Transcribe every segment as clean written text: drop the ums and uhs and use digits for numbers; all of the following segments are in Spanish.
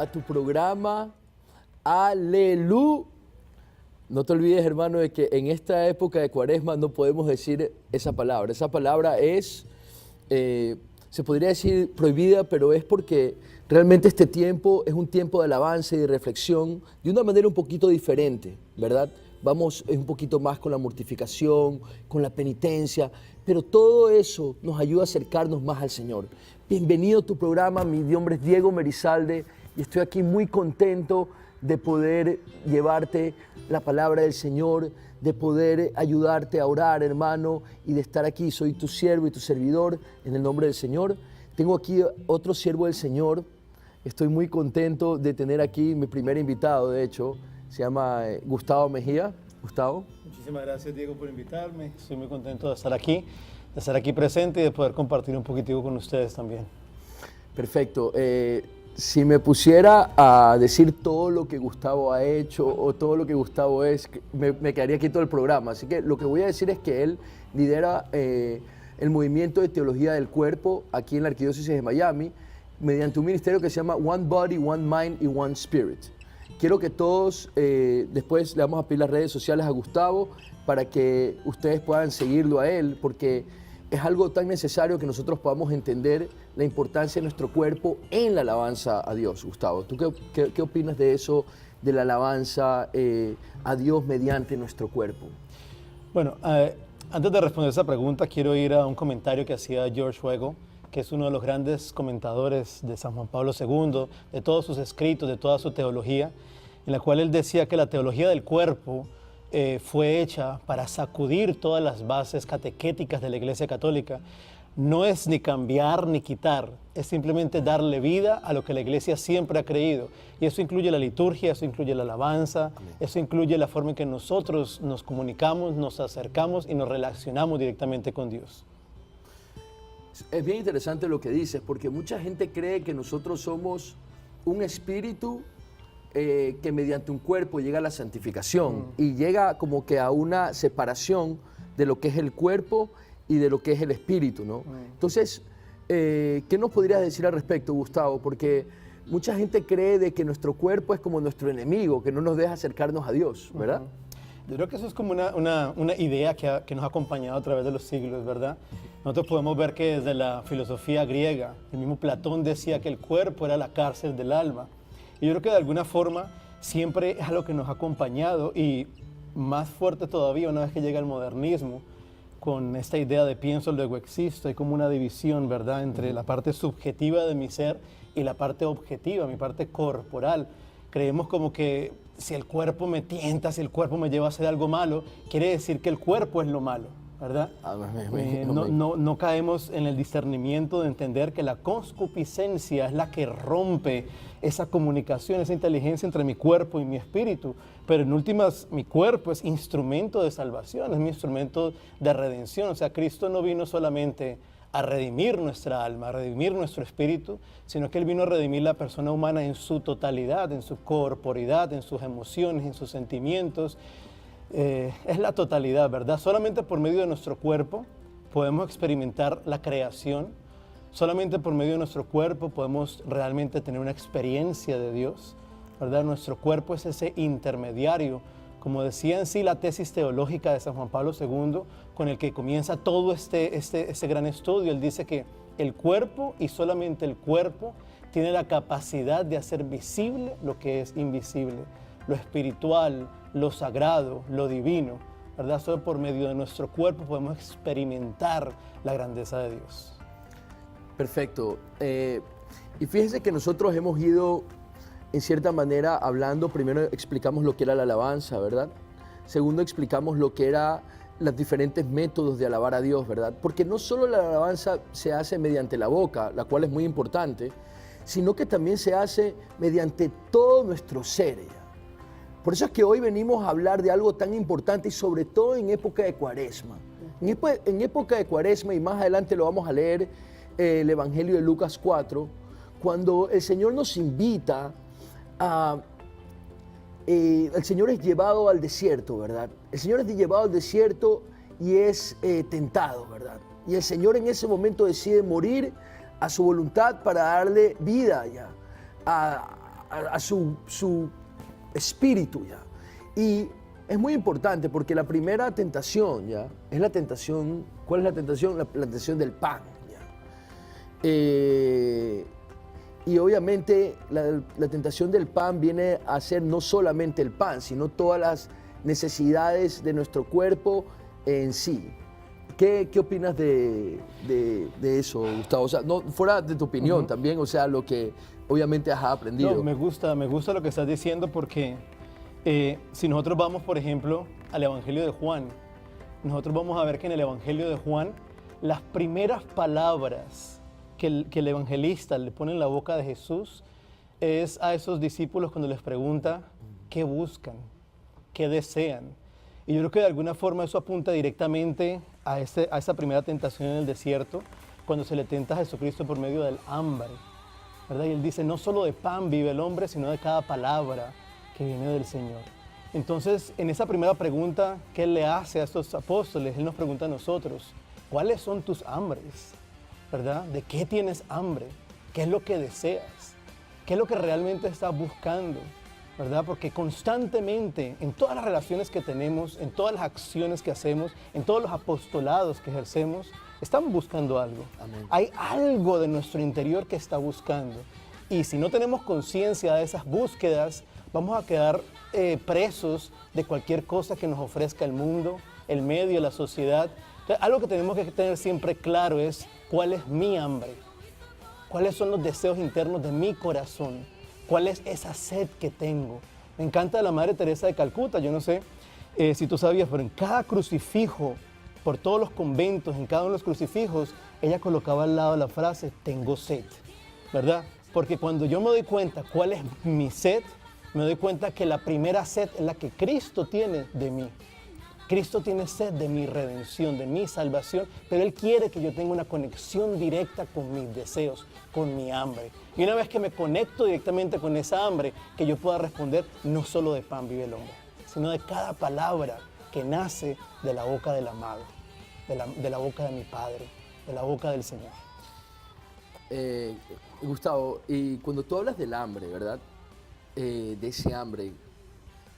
a tu programa. Aleluya. No te olvides, hermano, de que en esta época de Cuaresma no podemos decir esa palabra. Esa palabra es, se podría decir prohibida, pero es porque realmente este tiempo es un tiempo de alabanza y de reflexión de una manera un poquito diferente, ¿verdad? Vamos un poquito más con la mortificación, con la penitencia, pero todo eso nos ayuda a acercarnos más al Señor. Bienvenido a tu programa, mi nombre es Diego Merizalde y estoy aquí muy contento de poder llevarte la palabra del Señor, de poder ayudarte a orar, hermano, y de estar aquí. Soy tu siervo y tu servidor en el nombre del Señor. Tengo aquí otro siervo del Señor. Estoy muy contento de tener aquí mi primer invitado, de hecho. Se llama Gustavo Mejía. Gustavo. Muchísimas gracias, Diego, por invitarme. Estoy muy contento de estar aquí presente y de poder compartir un poquitico con ustedes también. Perfecto. Si me pusiera a decir todo lo que Gustavo ha hecho o todo lo que Gustavo es, me quedaría aquí todo el programa. Así que lo que voy a decir es que él lidera el movimiento de teología del cuerpo aquí en la Arquidiócesis de Miami mediante un ministerio que se llama One Body, One Mind y One Spirit. Quiero que todos, después le vamos a pedir las redes sociales a Gustavo para que ustedes puedan seguirlo a él, porque es algo tan necesario que nosotros podamos entender la importancia de nuestro cuerpo en la alabanza a Dios. Gustavo, ¿tú qué opinas de eso, de la alabanza a Dios mediante nuestro cuerpo? Bueno, antes de responder esa pregunta, quiero ir a un comentario que hacía George Weigel, que es uno de los grandes comentadores de San Juan Pablo II, de todos sus escritos, de toda su teología, en la cual él decía que la teología del cuerpo fue hecha para sacudir todas las bases catequéticas de la Iglesia Católica. No es ni cambiar ni quitar, es simplemente darle vida a lo que la Iglesia siempre ha creído. Y eso incluye la liturgia, eso incluye la alabanza, eso incluye la forma en que nosotros nos comunicamos, nos acercamos y nos relacionamos directamente con Dios. Es bien interesante lo que dices, porque mucha gente cree que nosotros somos un espíritu que mediante un cuerpo llega a la santificación y llega como que a una separación de lo que es el cuerpo y de lo que es el espíritu, ¿no? Entonces, ¿qué nos podrías decir al respecto, Gustavo? Porque mucha gente cree de que nuestro cuerpo es como nuestro enemigo, que no nos deja acercarnos a Dios, ¿verdad? Yo creo que eso es como una idea que nos ha acompañado a través de los siglos, ¿verdad? Nosotros podemos ver que desde la filosofía griega, el mismo Platón decía que el cuerpo era la cárcel del alma. Y yo creo que de alguna forma siempre es algo que nos ha acompañado y más fuerte todavía una vez que llega el modernismo, con esta idea de pienso, luego existo, hay como una división, ¿verdad?, entre la parte subjetiva de mi ser y la parte objetiva, mi parte corporal. Creemos como que si el cuerpo me tienta, si el cuerpo me lleva a hacer algo malo, quiere decir que el cuerpo es lo malo, ¿verdad? No caemos en el discernimiento de entender que la concupiscencia es la que rompe esa comunicación, esa inteligencia entre mi cuerpo y mi espíritu. Pero en últimas, mi cuerpo es instrumento de salvación, es mi instrumento de redención. O sea, Cristo no vino solamente a redimir nuestra alma, a redimir nuestro espíritu, sino que Él vino a redimir la persona humana en su totalidad, en su corporidad, en sus emociones, en sus sentimientos. Es la totalidad, ¿verdad? Solamente por medio de nuestro cuerpo podemos experimentar la creación, solamente por medio de nuestro cuerpo podemos realmente tener una experiencia de Dios, ¿verdad? Nuestro cuerpo es ese intermediario, como decía en sí la tesis teológica de San Juan Pablo II, con el que comienza todo este gran estudio. Él dice que el cuerpo y solamente el cuerpo tiene la capacidad de hacer visible lo que es invisible, lo espiritual, lo sagrado, lo divino, ¿verdad? Solo por medio de nuestro cuerpo podemos experimentar la grandeza de Dios. Perfecto. Y fíjense que nosotros hemos ido, en cierta manera, hablando. Primero explicamos lo que era la alabanza, ¿verdad? Segundo, explicamos lo que eran los diferentes métodos de alabar a Dios, ¿verdad? Porque no solo la alabanza se hace mediante la boca, la cual es muy importante, sino que también se hace mediante todo nuestro ser. Por eso es que hoy venimos a hablar de algo tan importante y sobre todo en época de Cuaresma. En época de Cuaresma, y más adelante lo vamos a leer, el Evangelio de Lucas 4, cuando el Señor nos invita a... el Señor es llevado al desierto, ¿verdad? El Señor es llevado al desierto y es tentado, ¿verdad? Y el Señor en ese momento decide morir a su voluntad para darle vida ya a su espíritu ya. Y es muy importante porque la primera tentación ya es la tentación. ¿Cuál es la tentación? La tentación del pan ya. Y obviamente la tentación del pan viene a ser no solamente el pan, sino todas las necesidades de nuestro cuerpo en sí. ¿Qué opinas de eso, Gustavo? O sea, no, fuera de tu opinión también, o sea, lo que obviamente has aprendido. No, me gusta lo que estás diciendo porque si nosotros vamos, por ejemplo, al Evangelio de Juan, nosotros vamos a ver que en el Evangelio de Juan, las primeras palabras que el evangelista le pone en la boca de Jesús es a esos discípulos cuando les pregunta qué buscan, qué desean. Y yo creo que de alguna forma eso apunta directamente a esa primera tentación en el desierto, cuando se le tenta a Jesucristo por medio del hambre, ¿verdad? Y él dice, no solo de pan vive el hombre, sino de cada palabra que viene del Señor. Entonces, en esa primera pregunta que él le hace a estos apóstoles, él nos pregunta a nosotros, ¿cuáles son tus hambres? ¿Verdad? ¿De qué tienes hambre? ¿Qué es lo que deseas? ¿Qué es lo que realmente estás buscando? ¿Verdad? Porque constantemente, en todas las relaciones que tenemos, en todas las acciones que hacemos, en todos los apostolados que ejercemos, estamos buscando algo. Amén. Hay algo de nuestro interior que está buscando. Y si no tenemos conciencia de esas búsquedas, vamos a quedar presos de cualquier cosa que nos ofrezca el mundo, el medio, la sociedad. Entonces, algo que tenemos que tener siempre claro es cuál es mi hambre, cuáles son los deseos internos de mi corazón, cuál es esa sed que tengo. Me encanta la Madre Teresa de Calcuta, yo no sé si tú sabías, pero en cada crucifijo, por todos los conventos, en cada uno de los crucifijos, ella colocaba al lado la frase, tengo sed, ¿verdad? Porque cuando yo me doy cuenta cuál es mi sed, me doy cuenta que la primera sed es la que Cristo tiene de mí. Cristo tiene sed de mi redención, de mi salvación, pero Él quiere que yo tenga una conexión directa con mis deseos, con mi hambre. Y una vez que me conecto directamente con esa hambre, que yo pueda responder, no solo de pan vive el hombre, sino de cada palabra que nace de la boca del amado, de la boca de mi Padre, de la boca del Señor. Gustavo, y cuando tú hablas del hambre, ¿verdad? De ese hambre,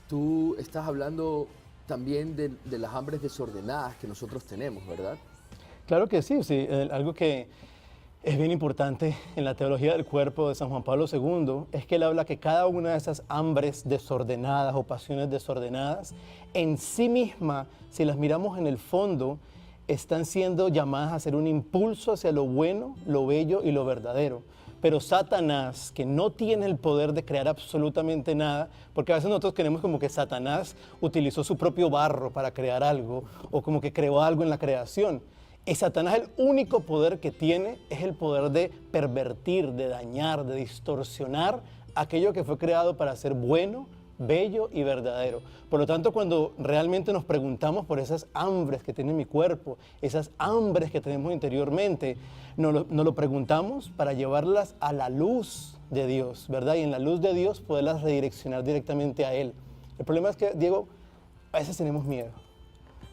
tú estás hablando también de las hambres desordenadas que nosotros tenemos, ¿verdad? Claro que sí, sí. Algo que es bien importante en la teología del cuerpo de San Juan Pablo II es que él habla que cada una de esas hambres desordenadas o pasiones desordenadas, en sí misma, si las miramos en el fondo, están siendo llamadas a ser un impulso hacia lo bueno, lo bello y lo verdadero. Pero Satanás, que no tiene el poder de crear absolutamente nada, porque a veces nosotros queremos como que Satanás utilizó su propio barro para crear algo, o como que creó algo en la creación. Y Satanás, el único poder que tiene es el poder de pervertir, de dañar, de distorsionar aquello que fue creado para ser bueno, bello y verdadero. Por lo tanto, cuando realmente nos preguntamos por esas hambres que tiene mi cuerpo, esas hambres que tenemos interiormente, nos lo preguntamos para llevarlas a la luz de Dios, ¿verdad? Y en la luz de Dios poderlas redireccionar directamente a Él. El problema es que, Diego, a veces tenemos miedo,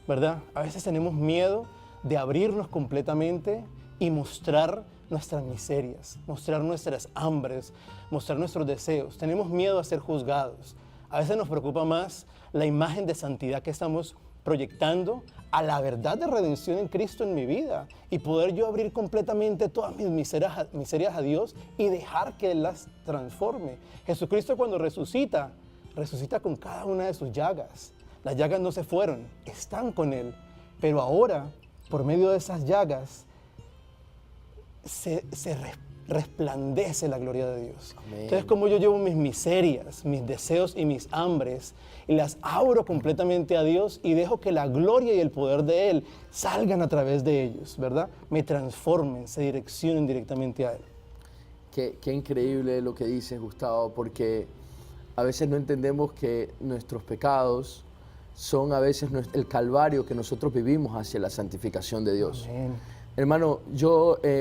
¿verdad? A veces tenemos miedo de abrirnos completamente y mostrar nuestras miserias, mostrar nuestras hambres, mostrar nuestros deseos. Tenemos miedo a ser juzgados. A veces nos preocupa más la imagen de santidad que estamos proyectando a la verdad de redención en Cristo en mi vida y poder yo abrir completamente todas mis miserias a Dios y dejar que Él las transforme. Jesucristo cuando resucita con cada una de sus llagas. Las llagas no se fueron, están con Él, pero ahora, por medio de esas llagas, se resplandece la gloria de Dios. Amén. Entonces, como yo llevo mis miserias, mis deseos y mis hambres y las abro completamente a Dios y dejo que la gloria y el poder de Él salgan a través de ellos, ¿verdad? Me transformen, se direccionen directamente a Él. Qué increíble lo que dices, Gustavo, porque a veces no entendemos que nuestros pecados son a veces el calvario que nosotros vivimos hacia la santificación de Dios. Amén. Hermano,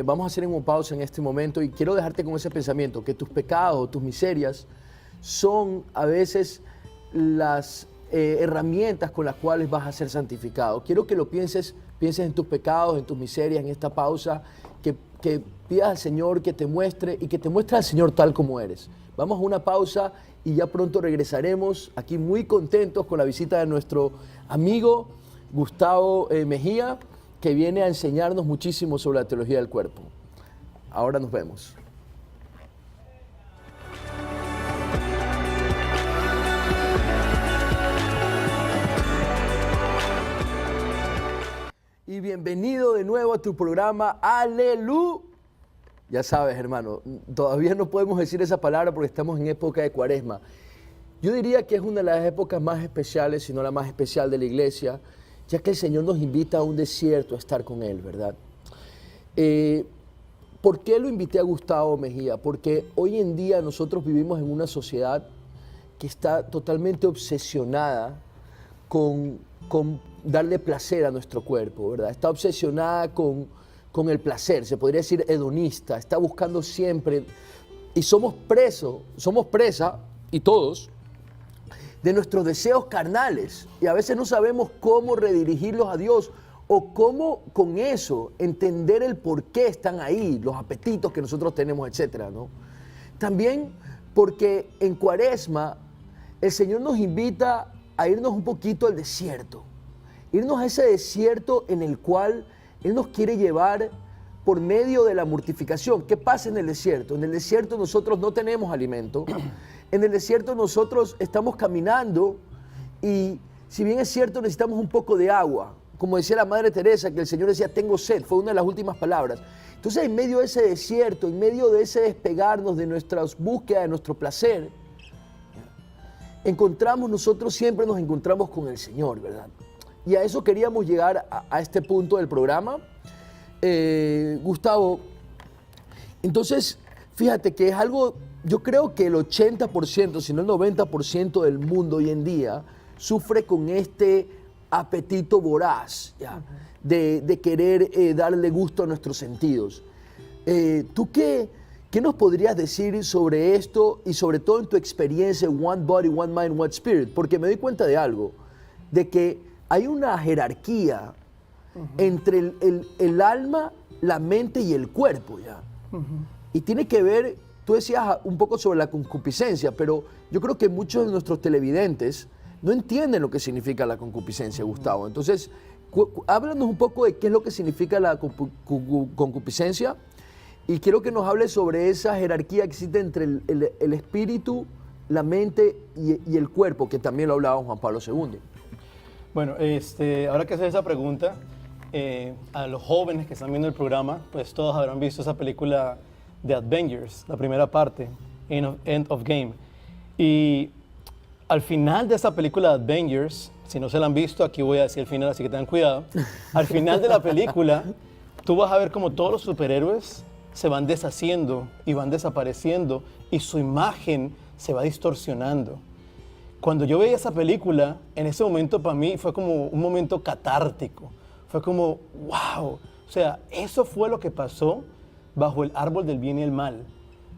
vamos a hacer una pausa en este momento y quiero dejarte con ese pensamiento, que tus pecados, tus miserias, son a veces las herramientas con las cuales vas a ser santificado. Quiero que lo pienses en tus pecados, en tus miserias, en esta pausa, que que pidas al Señor que te muestre y que te muestre al Señor tal como eres. Vamos a una pausa y ya pronto regresaremos aquí muy contentos con la visita de nuestro amigo Gustavo Mejía, que viene a enseñarnos muchísimo sobre la teología del cuerpo. Ahora nos vemos. Y bienvenido de nuevo a tu programa Aleluya. Ya sabes, hermano, todavía no podemos decir esa palabra porque estamos en época de Cuaresma. Yo diría que es una de las épocas más especiales, si no la más especial de la iglesia, ya que el Señor nos invita a un desierto a estar con Él, ¿verdad? ¿Por qué lo invité a Gustavo Mejía? Porque hoy en día nosotros vivimos en una sociedad que está totalmente obsesionada con darle placer a nuestro cuerpo, ¿verdad? Está obsesionada con el placer, se podría decir hedonista, está buscando siempre, y somos presa, y todos, de nuestros deseos carnales, y a veces no sabemos cómo redirigirlos a Dios, o cómo con eso entender el por qué están ahí, los apetitos que nosotros tenemos, etcétera, ¿no? También porque en Cuaresma el Señor nos invita a irnos un poquito al desierto, irnos a ese desierto en el cual Él nos quiere llevar por medio de la mortificación. ¿Qué pasa en el desierto? En el desierto nosotros no tenemos alimento. En el desierto nosotros estamos caminando y si bien es cierto necesitamos un poco de agua. Como decía la Madre Teresa, que el Señor decía, tengo sed, fue una de las últimas palabras. Entonces en medio de ese desierto, en medio de ese despegarnos de nuestras búsquedas, de nuestro placer, siempre nos encontramos con el Señor, ¿verdad? Y a eso queríamos llegar a este punto del programa. Gustavo, entonces, fíjate que es algo, yo creo que el 80%, si no el 90% del mundo hoy en día sufre con este apetito voraz, ¿ya? De querer darle gusto a nuestros sentidos. ¿Tú qué nos podrías decir sobre esto y sobre todo en tu experiencia One Body, One Mind, One Spirit? Porque me doy cuenta de algo, de que hay una jerarquía entre el alma, la mente y el cuerpo, ¿ya? Y tiene que ver, tú decías un poco sobre la concupiscencia, pero yo creo que muchos de nuestros televidentes no entienden lo que significa la concupiscencia, Gustavo. Entonces, háblanos un poco de qué es lo que significa la concupiscencia y quiero que nos hables sobre esa jerarquía que existe entre el espíritu, la mente y el cuerpo, que también lo hablaba Juan Pablo II. Bueno, ahora que haces esa pregunta, a los jóvenes que están viendo el programa, pues todos habrán visto esa película de Avengers, la primera parte, End of Game. Y al final de esa película de Avengers, si no se la han visto, aquí voy a decir el final, así que tengan cuidado. Al final de la película, tú vas a ver como todos los superhéroes se van deshaciendo y van desapareciendo y su imagen se va distorsionando. Cuando yo veía esa película, en ese momento para mí fue como un momento catártico. Fue como, wow. O sea, eso fue lo que pasó bajo el árbol del bien y el mal,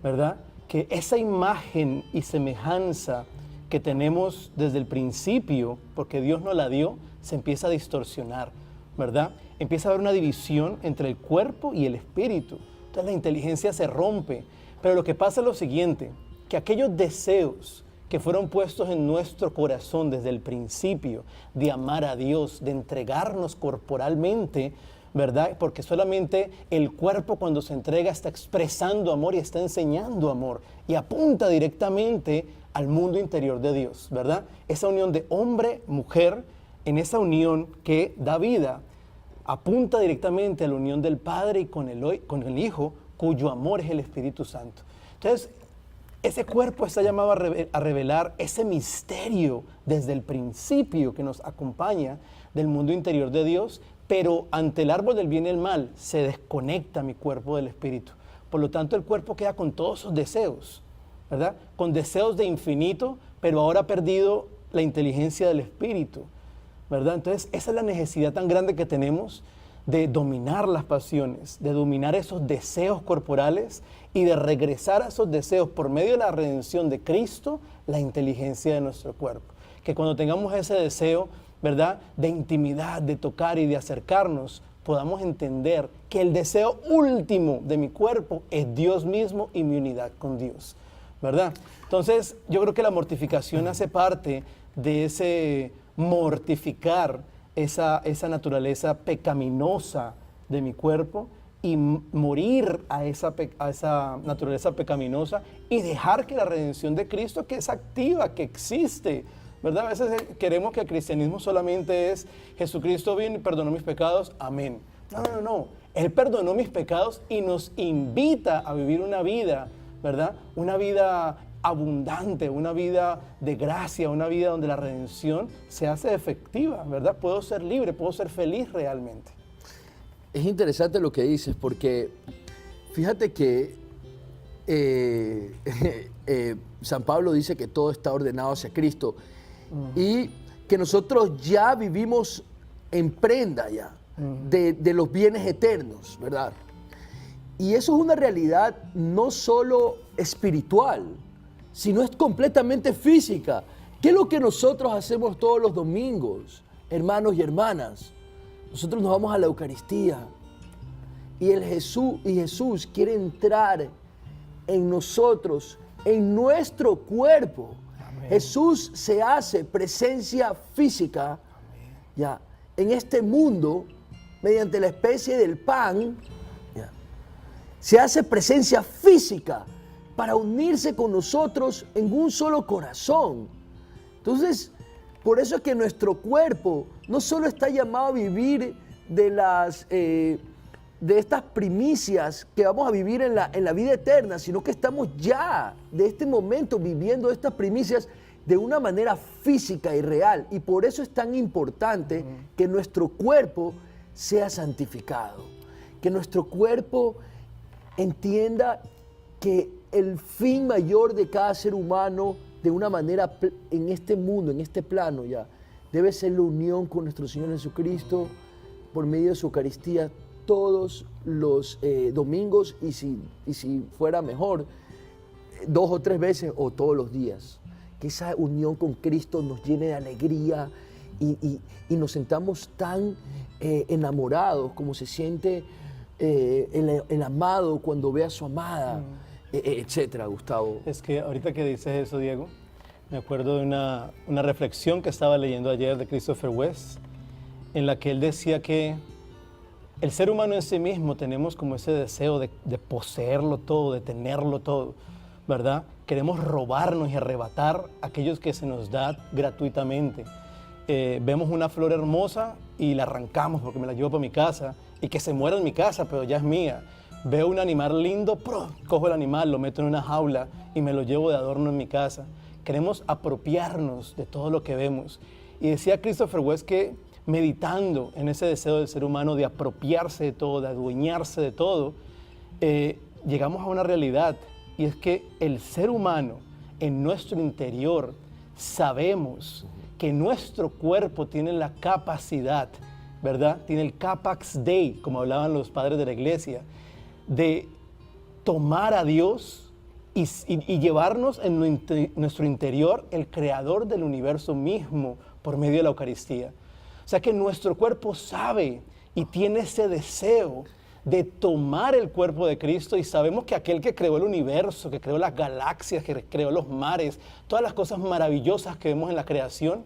¿verdad? Que esa imagen y semejanza que tenemos desde el principio, porque Dios nos la dio, se empieza a distorsionar, ¿verdad? Empieza a haber una división entre el cuerpo y el espíritu. Entonces la inteligencia se rompe. Pero lo que pasa es lo siguiente, que aquellos deseos que fueron puestos en nuestro corazón desde el principio, de amar a Dios, de entregarnos corporalmente, ¿verdad? Porque solamente el cuerpo cuando se entrega está expresando amor y está enseñando amor y apunta directamente al mundo interior de Dios, ¿verdad? Esa unión de hombre, mujer, en esa unión que da vida, apunta directamente a la unión del Padre y con el Hijo, cuyo amor es el Espíritu Santo. Entonces, ese cuerpo está llamado a revelar ese misterio desde el principio que nos acompaña del mundo interior de Dios, pero ante el árbol del bien y el mal se desconecta mi cuerpo del espíritu. Por lo tanto, el cuerpo queda con todos sus deseos, ¿verdad? Con deseos de infinito, pero ahora ha perdido la inteligencia del espíritu, ¿verdad? Entonces, esa es la necesidad tan grande que tenemos de dominar las pasiones, de dominar esos deseos corporales y de regresar a esos deseos por medio de la redención de Cristo, la inteligencia de nuestro cuerpo. Que cuando tengamos ese deseo, ¿verdad?, de intimidad, de tocar y de acercarnos, podamos entender que el deseo último de mi cuerpo es Dios mismo y mi unidad con Dios, ¿verdad? Entonces, yo creo que la mortificación hace parte de ese mortificar esa naturaleza pecaminosa de mi cuerpo y morir a esa naturaleza pecaminosa y dejar que la redención de Cristo, que es activa, que existe, ¿verdad? A veces queremos que el cristianismo solamente es Jesucristo vino y perdonó mis pecados, amén. No. Él perdonó mis pecados y nos invita a vivir una vida, ¿verdad? Una vida abundante, una vida de gracia, una vida donde la redención se hace efectiva, ¿verdad? Puedo ser libre, puedo ser feliz realmente. Es interesante lo que dices, porque fíjate que San Pablo dice que todo está ordenado hacia Cristo y que nosotros ya vivimos en prenda ya de los bienes eternos, ¿verdad? Y eso es una realidad no solo espiritual, sino es completamente física. ¿Qué es lo que nosotros hacemos todos los domingos, hermanos y hermanas? Nosotros nos vamos a la Eucaristía y Jesús quiere entrar en nosotros, en nuestro cuerpo. Amén. Jesús se hace presencia física ya, en este mundo mediante la especie del pan. Ya, se hace presencia física para unirse con nosotros en un solo corazón. Entonces, por eso es que nuestro cuerpo no solo está llamado a vivir de estas primicias que vamos a vivir en la vida eterna, sino que estamos ya de este momento viviendo estas primicias de una manera física y real. Y por eso es tan importante que nuestro cuerpo sea santificado, que nuestro cuerpo entienda que el fin mayor de cada ser humano de una manera en este mundo, en este plano ya, debe ser la unión con nuestro Señor Jesucristo por medio de su Eucaristía todos los domingos y si fuera mejor, 2 o 3 veces o todos los días. Que esa unión con Cristo nos llene de alegría y nos sentamos tan enamorados como se siente el amado cuando ve a su amada. Etcétera, Gustavo. Es que ahorita que dices eso, Diego, me acuerdo de una reflexión que estaba leyendo ayer de Christopher West, en la que él decía que el ser humano en sí mismo tenemos como ese deseo de poseerlo todo, de tenerlo todo, ¿verdad? Queremos robarnos y arrebatar aquellos que se nos da gratuitamente. Vemos una flor hermosa y la arrancamos porque me la llevo para mi casa y que se muera en mi casa, pero ya es mía. Veo un animal lindo, cojo el animal, lo meto en una jaula y me lo llevo de adorno en mi casa. Queremos apropiarnos de todo lo que vemos. Y decía Christopher West que meditando en ese deseo del ser humano de apropiarse de todo, de adueñarse de todo, llegamos a una realidad, y es que el ser humano en nuestro interior sabemos que nuestro cuerpo tiene la capacidad, ¿verdad? Tiene el capax Dei, como hablaban los padres de la iglesia, de tomar a Dios y llevarnos en nuestro interior el creador del universo mismo por medio de la Eucaristía. O sea que nuestro cuerpo sabe y tiene ese deseo de tomar el cuerpo de Cristo, y sabemos que aquel que creó el universo, que creó las galaxias, que creó los mares, todas las cosas maravillosas que vemos en la creación,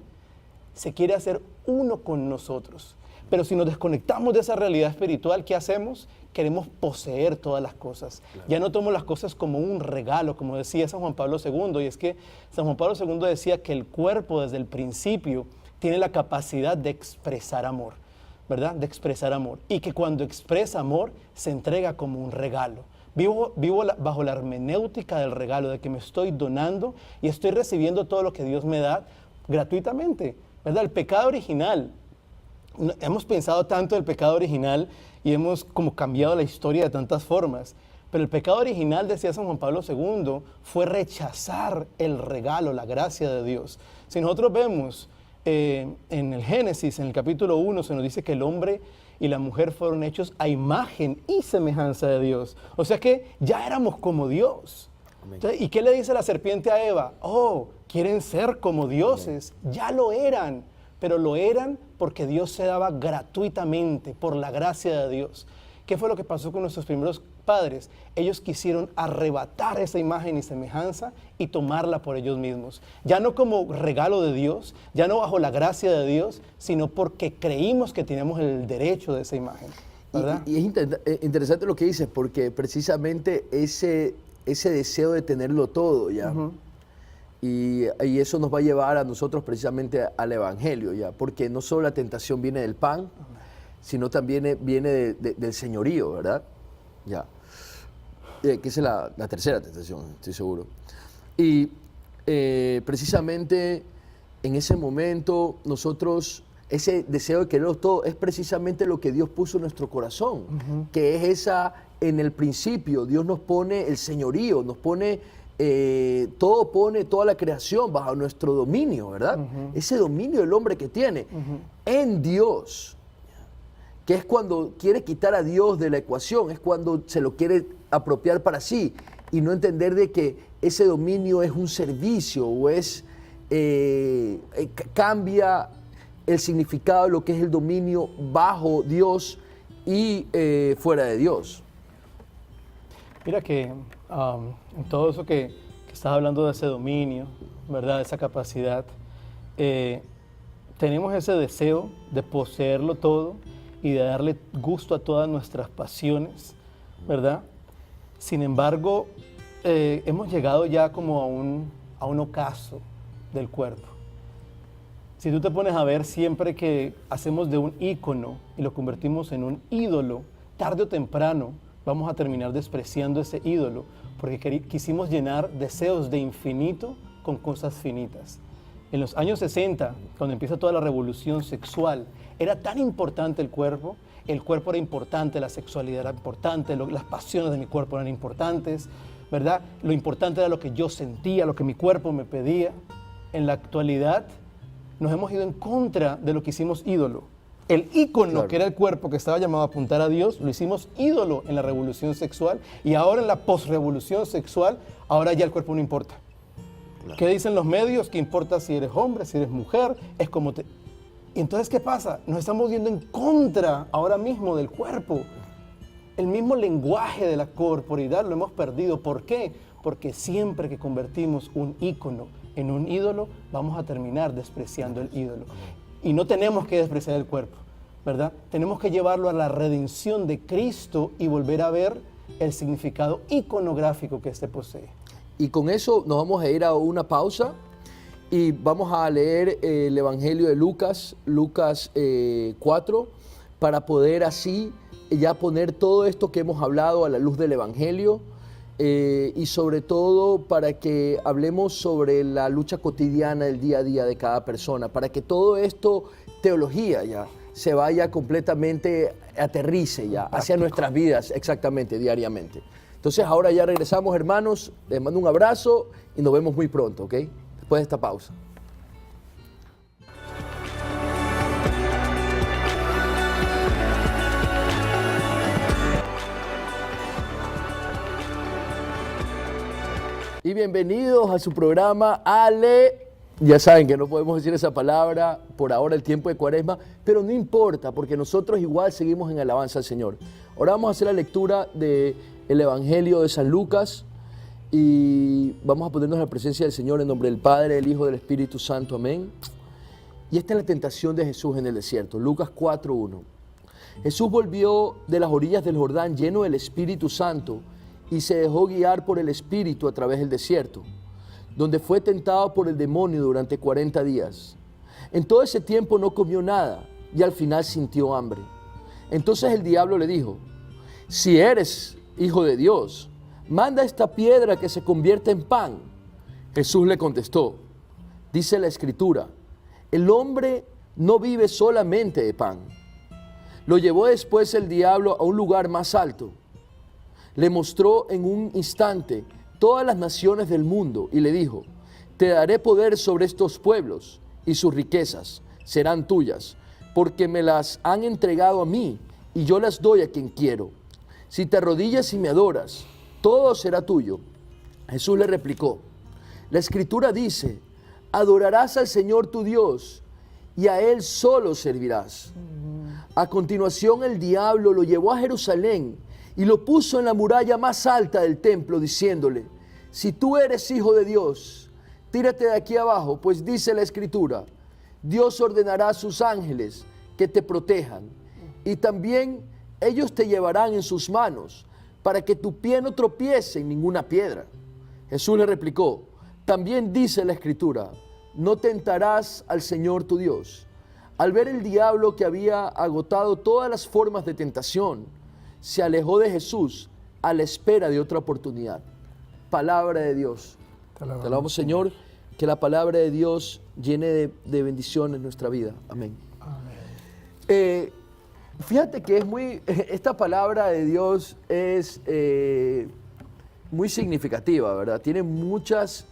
se quiere hacer uno con nosotros. Pero si nos desconectamos de esa realidad espiritual, ¿qué hacemos? Queremos poseer todas las cosas. Claro. Ya no tomo las cosas como un regalo, como decía San Juan Pablo II, y es que San Juan Pablo II decía que el cuerpo desde el principio tiene la capacidad de expresar amor, ¿verdad? De expresar amor. Y que cuando expresa amor, se entrega como un regalo. Vivo bajo la hermenéutica del regalo, de que me estoy donando y estoy recibiendo todo lo que Dios me da gratuitamente, ¿verdad? El pecado original. Hemos pensado tanto el pecado original y hemos como cambiado la historia de tantas formas. Pero el pecado original, decía San Juan Pablo II, fue rechazar el regalo, la gracia de Dios. Si nosotros vemos en el Génesis, en el capítulo 1, se nos dice que el hombre y la mujer fueron hechos a imagen y semejanza de Dios. O sea que ya éramos como Dios. Entonces, ¿y qué le dice la serpiente a Eva? Oh, quieren ser como dioses. Ya lo eran, pero lo eran porque Dios se daba gratuitamente por la gracia de Dios. ¿Qué fue lo que pasó con nuestros primeros padres? Ellos quisieron arrebatar esa imagen y semejanza y tomarla por ellos mismos. Ya no como regalo de Dios, ya no bajo la gracia de Dios, sino porque creímos que teníamos el derecho de esa imagen, ¿verdad? Y es interesante lo que dices, porque precisamente ese deseo de tenerlo todo ya, y eso nos va a llevar a nosotros precisamente al Evangelio ya, porque no solo la tentación viene del pan, sino también viene del señorío, ¿verdad? Ya. Que esa es la tercera tentación, estoy seguro. Y precisamente en ese momento nosotros, ese deseo de quererlo todo es precisamente lo que Dios puso en nuestro corazón, que es en el principio, Dios nos pone el señorío, nos pone, toda la creación bajo nuestro dominio, ¿verdad? Ese dominio del hombre que tiene en Dios, que es cuando quiere quitar a Dios de la ecuación, es cuando se lo quiere apropiar para sí y no entender de que ese dominio es un servicio o cambia el significado de lo que es el dominio bajo Dios y fuera de Dios. Mira que en todo eso que estás hablando de ese dominio, ¿verdad? Esa capacidad, tenemos ese deseo de poseerlo todo y de darle gusto a todas nuestras pasiones, ¿verdad? Sin embargo, hemos llegado ya como a un ocaso del cuerpo. Si tú te pones a ver, siempre que hacemos de un ícono y lo convertimos en un ídolo, tarde o temprano vamos a terminar despreciando ese ídolo, porque quisimos llenar deseos de infinito con cosas finitas. En los años 60, cuando empieza toda la revolución sexual, era tan importante el cuerpo era importante, la sexualidad era importante, las pasiones de mi cuerpo eran importantes, ¿verdad? Lo importante era lo que yo sentía, lo que mi cuerpo me pedía. En la actualidad nos hemos ido en contra de lo que hicimos ídolo. El ícono, claro, que era el cuerpo que estaba llamado a apuntar a Dios, lo hicimos ídolo en la revolución sexual, y ahora en la posrevolución sexual, ahora ya el cuerpo no importa. Claro. ¿Qué dicen los medios? ¿Qué importa si eres hombre, si eres mujer? Es como te... Y entonces, ¿qué pasa? Nos estamos yendo en contra ahora mismo del cuerpo. El mismo lenguaje de la corporidad lo hemos perdido. ¿Por qué? Porque siempre que convertimos un ícono en un ídolo, vamos a terminar despreciando el ídolo. Y no tenemos que despreciar el cuerpo, ¿verdad? Tenemos que llevarlo a la redención de Cristo y volver a ver el significado iconográfico que éste posee. Y con eso nos vamos a ir a una pausa y vamos a leer el Evangelio de Lucas 4, para poder así ya poner todo esto que hemos hablado a la luz del Evangelio, y sobre todo para que hablemos sobre la lucha cotidiana del día a día de cada persona, para que todo esto, teología ya, se vaya completamente, aterrice ya hacia nuestras vidas exactamente, diariamente. Entonces ahora ya regresamos, hermanos, les mando un abrazo y nos vemos muy pronto, ¿ok? Después de esta pausa. Y bienvenidos a su programa Ale. Ya saben que no podemos decir esa palabra por ahora, el tiempo de Cuaresma, pero no importa, porque nosotros igual seguimos en alabanza al Señor. Ahora vamos a hacer la lectura del Evangelio de San Lucas y vamos a ponernos en la presencia del Señor en nombre del Padre, del Hijo, del Espíritu Santo. Amén. Y esta es la tentación de Jesús en el desierto. Lucas 4:1. Jesús volvió de las orillas del Jordán lleno del Espíritu Santo y se dejó guiar por el Espíritu a través del desierto, donde fue tentado por el demonio durante 40 días. En todo ese tiempo no comió nada y al final sintió hambre. Entonces el diablo le dijo: si eres hijo de Dios, manda esta piedra que se convierta en pan. Jesús le contestó: dice la Escritura, el hombre no vive solamente de pan. Lo llevó después el diablo a un lugar más alto. Le mostró en un instante todas las naciones del mundo y le dijo: te daré poder sobre estos pueblos y sus riquezas serán tuyas, porque me las han entregado a mí y yo las doy a quien quiero. Si te arrodillas y me adoras, todo será tuyo. Jesús le replicó: la Escritura dice, adorarás al Señor tu Dios y a Él solo servirás. A continuación el diablo lo llevó a Jerusalén y lo puso en la muralla más alta del templo, diciéndole: si tú eres hijo de Dios, tírate de aquí abajo, pues dice la Escritura: Dios ordenará a sus ángeles que te protejan, y también ellos te llevarán en sus manos, para que tu pie no tropiece en ninguna piedra. Jesús le replicó: también dice la Escritura: no tentarás al Señor tu Dios. Al ver el diablo que había agotado todas las formas de tentación, se alejó de Jesús a la espera de otra oportunidad. Palabra de Dios. Te alabamos, Señor, que la palabra de Dios llene de bendiciones nuestra vida. Amén. Fíjate que esta palabra de Dios es muy significativa, ¿verdad? Tiene muchas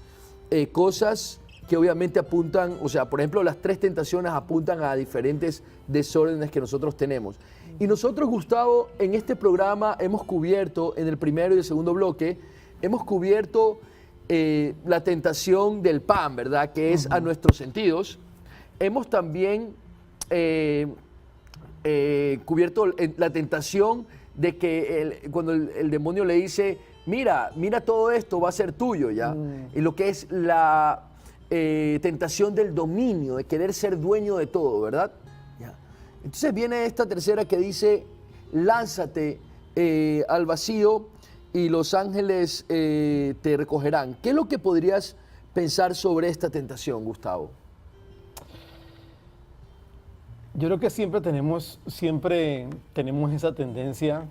cosas que obviamente apuntan, o sea, por ejemplo, las 3 tentaciones apuntan a diferentes desórdenes que nosotros tenemos. Y nosotros, Gustavo, en este programa hemos cubierto, en el primero y el segundo bloque, hemos cubierto la tentación del pan, ¿verdad? Que es a nuestros sentidos. Hemos también cubierto la tentación de que cuando el demonio le dice: mira todo esto, va a ser tuyo, ¿ya? Y lo que es la tentación del dominio, de querer ser dueño de todo, ¿verdad? ¿Ya? Entonces viene esta tercera que dice: lánzate al vacío y los ángeles te recogerán. ¿Qué es lo que podrías pensar sobre esta tentación, Gustavo? Yo creo que siempre tenemos esa tendencia,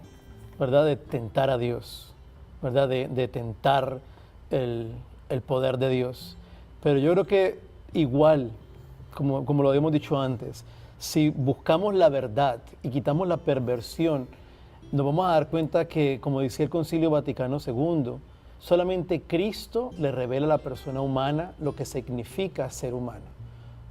¿verdad?, de tentar a Dios, ¿verdad?, de tentar el poder de Dios. Pero yo creo que igual, como lo habíamos dicho antes, si buscamos la verdad y quitamos la perversión, nos vamos a dar cuenta que, como decía el Concilio Vaticano II, solamente Cristo le revela a la persona humana lo que significa ser humano,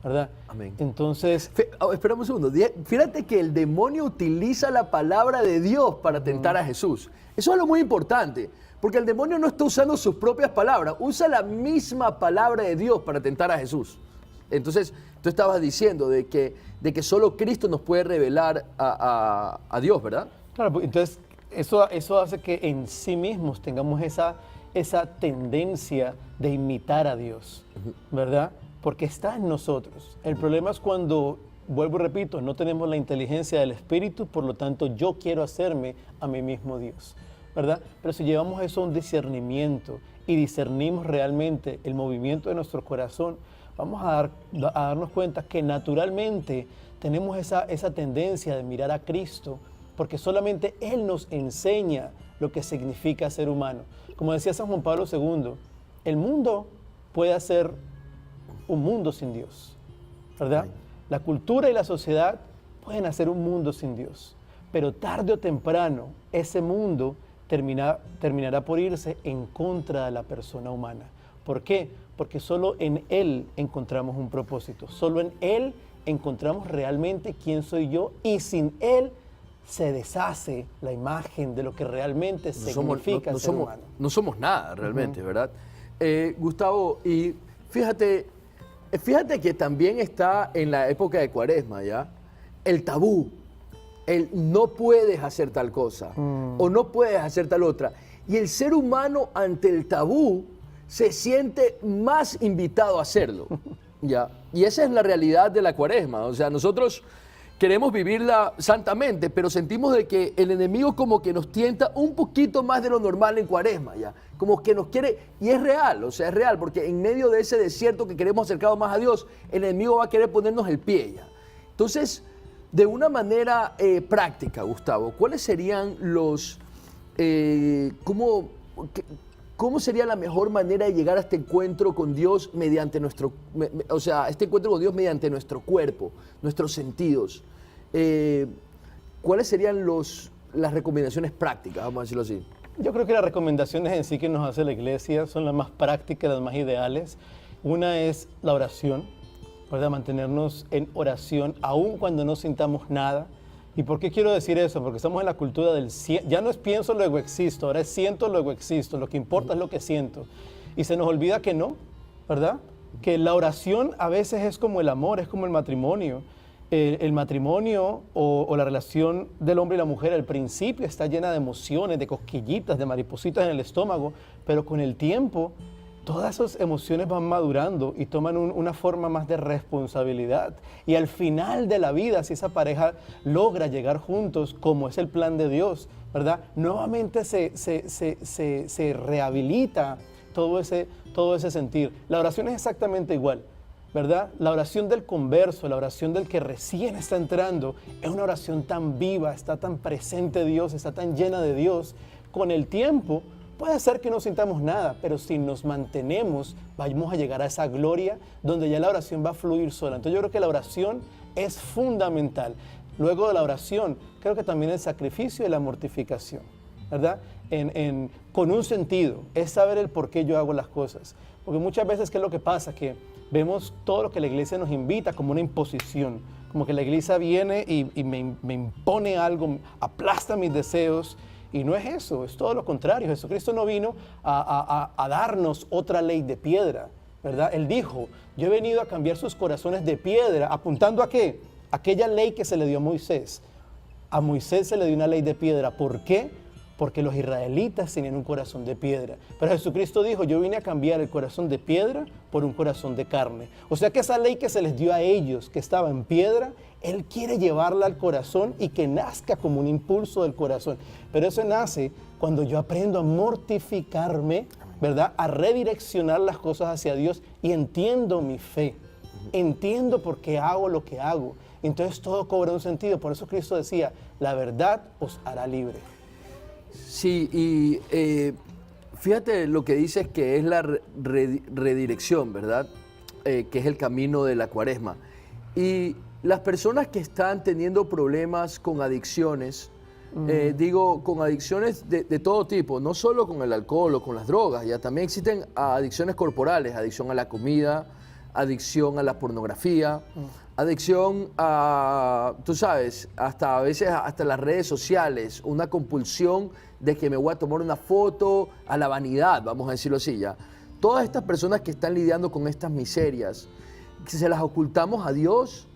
¿verdad? Amén. Entonces... Esperamos un segundo. Fíjate que el demonio utiliza la palabra de Dios para tentar a Jesús. Eso es lo muy importante, porque el demonio no está usando sus propias palabras, usa la misma palabra de Dios para tentar a Jesús. Entonces, tú estabas diciendo de que solo Cristo nos puede revelar a Dios, ¿verdad? Claro, entonces eso hace que en sí mismos tengamos esa tendencia de imitar a Dios, ¿verdad? Porque está en nosotros. El problema es cuando, vuelvo y repito, no tenemos la inteligencia del Espíritu, por lo tanto yo quiero hacerme a mí mismo Dios, ¿verdad? Pero si llevamos eso a un discernimiento y discernimos realmente el movimiento de nuestro corazón, vamos a darnos cuenta que naturalmente tenemos esa tendencia de mirar a Cristo, porque solamente Él nos enseña lo que significa ser humano. Como decía San Juan Pablo II, el mundo puede ser un mundo sin Dios, ¿verdad? La cultura y la sociedad pueden hacer un mundo sin Dios, pero tarde o temprano ese mundo terminará por irse en contra de la persona humana. ¿Por qué? Porque solo en Él encontramos un propósito, solo en Él encontramos realmente quién soy yo, y sin Él se deshace la imagen de lo que realmente significa ser humano. No somos nada realmente, ¿verdad? Gustavo, y fíjate que también está en la época de Cuaresma, ¿ya? El tabú, el no puedes hacer tal cosa o no puedes hacer tal otra. Y el ser humano ante el tabú se siente más invitado a hacerlo, ¿ya? Y esa es la realidad de la Cuaresma. O sea, nosotros queremos vivirla santamente, pero sentimos de que el enemigo como que nos tienta un poquito más de lo normal en Cuaresma, ¿ya? Como que nos quiere, y es real, o sea, es real, porque en medio de ese desierto que queremos acercarnos más a Dios, el enemigo va a querer ponernos el pie, ¿ya? Entonces, de una manera práctica, Gustavo, ¿cuáles serían ¿cómo sería la mejor manera de llegar a este encuentro con Dios mediante este encuentro con Dios mediante nuestro cuerpo, nuestros sentidos? ¿Cuáles serían las recomendaciones prácticas, vamos a decirlo así? Yo creo que las recomendaciones en sí que nos hace la Iglesia son las más prácticas, las más ideales. Una es la oración, ¿verdad? Mantenernos en oración aun cuando no sintamos nada. ¿Y por qué quiero decir eso? Porque estamos en la cultura del ya no es pienso, luego existo, ahora es siento, luego existo. Lo que importa es lo que siento. Y se nos olvida que no, ¿verdad? que la oración a veces es como el amor, es como el matrimonio. El matrimonio o la relación del hombre y la mujer al principio está llena de emociones, de cosquillitas, de maripositas en el estómago, pero con el tiempo todas esas emociones van madurando y toman una forma más de responsabilidad. Y al final de la vida, si esa pareja logra llegar juntos, como es el plan de Dios, ¿verdad? Nuevamente se rehabilita todo ese sentir. La oración es exactamente igual, ¿verdad? La oración del converso, la oración del que recién está entrando, es una oración tan viva, está tan presente Dios, está tan llena de Dios. Con el tiempo, puede ser que no sintamos nada, pero si nos mantenemos, vamos a llegar a esa gloria donde ya la oración va a fluir sola. Entonces yo creo que la oración es fundamental. Luego de la oración, creo que también el sacrificio y la mortificación, ¿verdad? Con un sentido, es saber el por qué yo hago las cosas. Porque muchas veces, ¿qué es lo que pasa? Que vemos todo lo que la iglesia nos invita como una imposición, como que la iglesia viene y me impone algo, aplasta mis deseos. Y no es eso, es todo lo contrario. Jesucristo no vino a darnos otra ley de piedra, ¿verdad? Él dijo, yo he venido a cambiar sus corazones de piedra, apuntando a ¿qué? Aquella ley que se le dio a Moisés. A Moisés se le dio una ley de piedra. ¿Por qué? Porque los israelitas tenían un corazón de piedra. Pero Jesucristo dijo, yo vine a cambiar el corazón de piedra por un corazón de carne. O sea que esa ley que se les dio a ellos, que estaba en piedra, Él quiere llevarla al corazón y que nazca como un impulso del corazón. Pero eso nace cuando yo aprendo a mortificarme, ¿verdad? A redireccionar las cosas hacia Dios y entiendo mi fe. Entiendo por qué hago lo que hago. Entonces todo cobra un sentido. Por eso Cristo decía, la verdad os hará libre. Sí, y fíjate lo que dices que es la redirección, ¿verdad? Que es el camino de la Cuaresma. Y las personas que están teniendo problemas con adicciones, digo, con adicciones de todo tipo, no solo con el alcohol o con las drogas, ya también existen adicciones corporales, adicción a la comida, adicción a la pornografía, adicción a, tú sabes, hasta a veces hasta las redes sociales, una compulsión de que me voy a tomar una foto, a la vanidad, vamos a decirlo así ya. Todas estas personas que están lidiando con estas miserias, que se las ocultamos a Dios,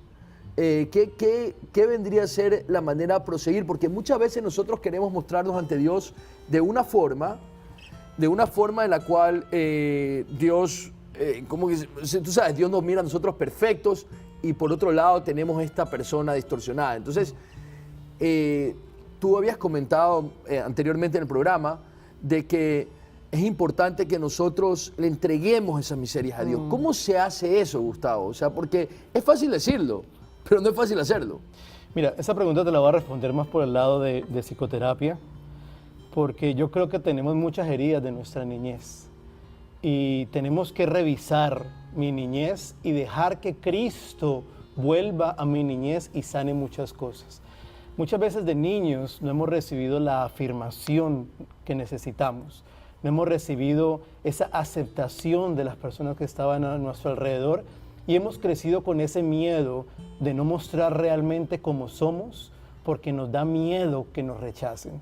¿qué vendría a ser la manera de proseguir? Porque muchas veces nosotros queremos mostrarnos ante Dios de una forma en la cual Dios, como que, tú sabes, Dios nos mira a nosotros perfectos y por otro lado tenemos esta persona distorsionada. Entonces, tú habías comentado anteriormente en el programa de que es importante que nosotros le entreguemos esas miserias a Dios. ¿Cómo se hace eso, Gustavo? O sea, porque es fácil decirlo, pero no es fácil hacerlo. Mira, esa pregunta te la voy a responder más por el lado de psicoterapia, porque yo creo que tenemos muchas heridas de nuestra niñez y tenemos que revisar mi niñez y dejar que Cristo vuelva a mi niñez y sane muchas cosas. Muchas veces de niños no hemos recibido la afirmación que necesitamos, no hemos recibido esa aceptación de las personas que estaban a nuestro alrededor y hemos crecido con ese miedo de no mostrar realmente cómo somos porque nos da miedo que nos rechacen.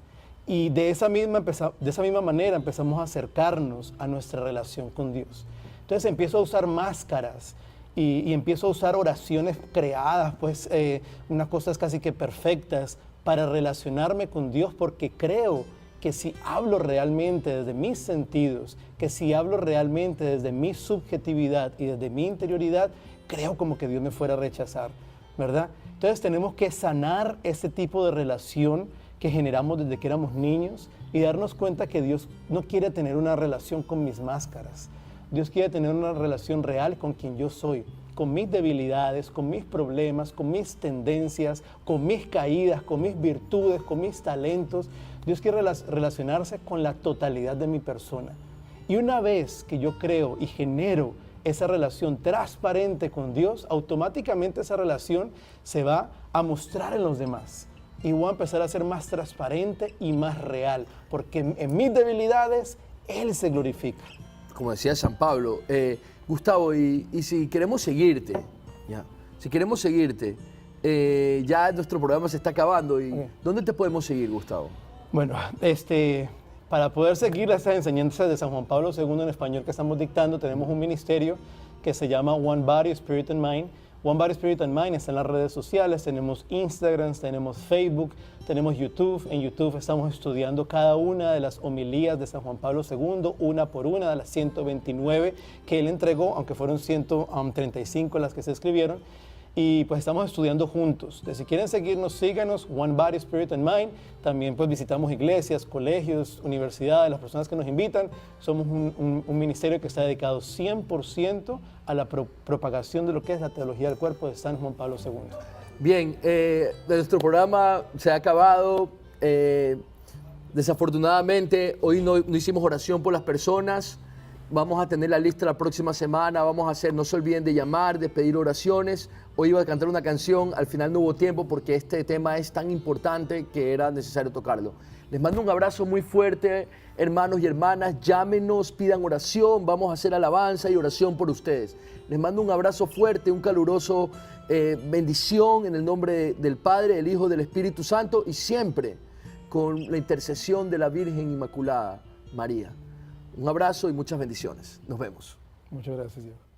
Y de esa misma manera empezamos a acercarnos a nuestra relación con Dios. Entonces empiezo a usar máscaras y empiezo a usar oraciones creadas, pues unas cosas casi que perfectas para relacionarme con Dios porque creo que si hablo realmente desde mis sentidos, que si hablo realmente desde mi subjetividad y desde mi interioridad, creo como que Dios me fuera a rechazar, ¿verdad? Entonces tenemos que sanar ese tipo de relación que generamos desde que éramos niños y darnos cuenta que Dios no quiere tener una relación con mis máscaras. Dios quiere tener una relación real con quien yo soy, con mis debilidades, con mis problemas, con mis tendencias, con mis caídas, con mis virtudes, con mis talentos. Dios quiere relacionarse con la totalidad de mi persona. Y una vez que yo creo y genero esa relación transparente con Dios, automáticamente esa relación se va a mostrar en los demás. Y voy a empezar a ser más transparente y más real, porque en mis debilidades Él se glorifica. Como decía San Pablo, Gustavo, y si queremos seguirte, ya nuestro programa se está acabando, y ¿dónde te podemos seguir, Gustavo? Bueno, para poder seguir estas enseñanzas de San Juan Pablo II en español que estamos dictando, tenemos un ministerio que se llama One Body, Spirit and Mind. One Body, Spirit and Mind está en las redes sociales, tenemos Instagram, tenemos Facebook, tenemos YouTube. En YouTube estamos estudiando cada una de las homilías de San Juan Pablo II, una por una de las 129 que él entregó, aunque fueron 135 las que se escribieron. Y pues estamos estudiando juntos. Entonces, si quieren seguirnos, síganos, One Body, Spirit and Mind. También pues visitamos iglesias, colegios, universidades, las personas que nos invitan. Somos un ministerio que está dedicado 100% a la propagación de lo que es la teología del cuerpo de San Juan Pablo II. Bien, nuestro programa se ha acabado. Desafortunadamente, hoy no hicimos oración por las personas. Vamos a tener la lista la próxima semana, vamos a hacer, no se olviden de llamar, de pedir oraciones. Hoy iba a cantar una canción, al final no hubo tiempo porque este tema es tan importante que era necesario tocarlo. Les mando un abrazo muy fuerte, hermanos y hermanas, llámenos, pidan oración, vamos a hacer alabanza y oración por ustedes. Les mando un abrazo fuerte, un caluroso bendición en el nombre del Padre, del Hijo, del Espíritu Santo y siempre con la intercesión de la Virgen Inmaculada María. Un abrazo y muchas bendiciones. Nos vemos. Muchas gracias, Diego.